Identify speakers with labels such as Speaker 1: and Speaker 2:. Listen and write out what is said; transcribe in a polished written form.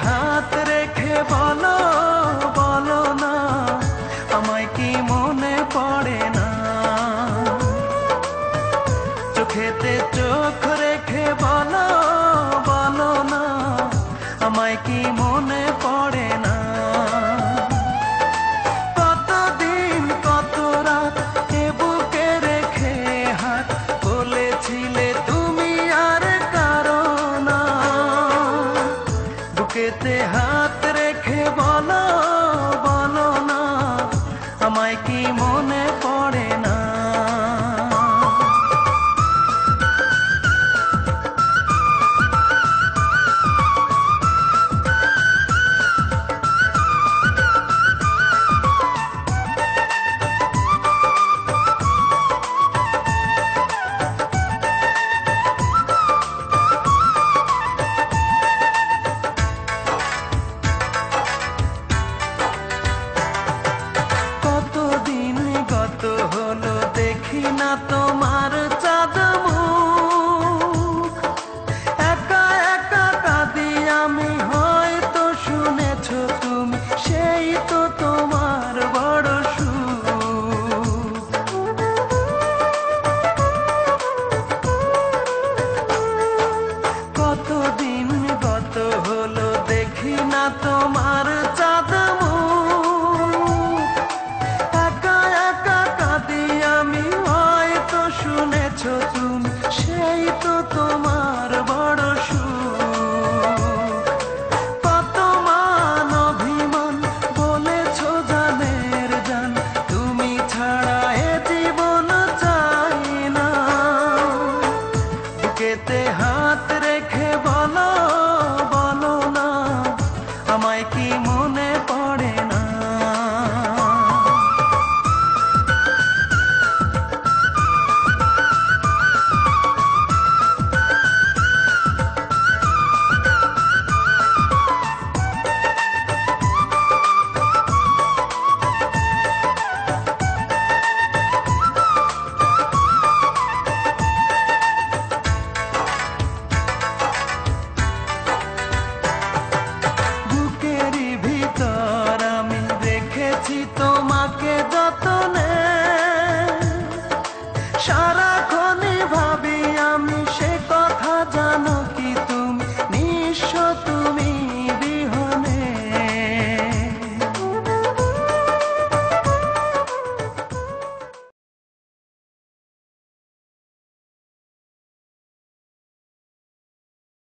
Speaker 1: হাত রেখে বলো বলো না, আমায় কি মনে পড়ে না? চোখেতে চোখ রেখে বলো বলো না, আমায় কি মনে পড়ে না? কতদিন কত রাত এ বুকে রেখে হাত বলেছিলে তুমি আর কারো না। বুকেতে হাত রেখে বলো বলো না, আমায় কি মনে পড়ে না? হলো দেখি না তোমার চাঁদ মুখ, একা একা কাঁদি আমি, হয়তো শুনেছো তুমি, সেই তো তোমার বড় সুখ। কতদিন গত হলো দেখি না তোমার চাঁদ শুনেছো তুমি, সেই তো তোমার বড় সুখ। কত মান অভিমান বলেছো জানের জান, তুমি ছাড়া এ জীবন চাই না। বুকেতে হাত রেখে বলো বলো না, আমায় কি মনে পড়ে না? তোমাকে যতনে সারাক্ষণই ভাবি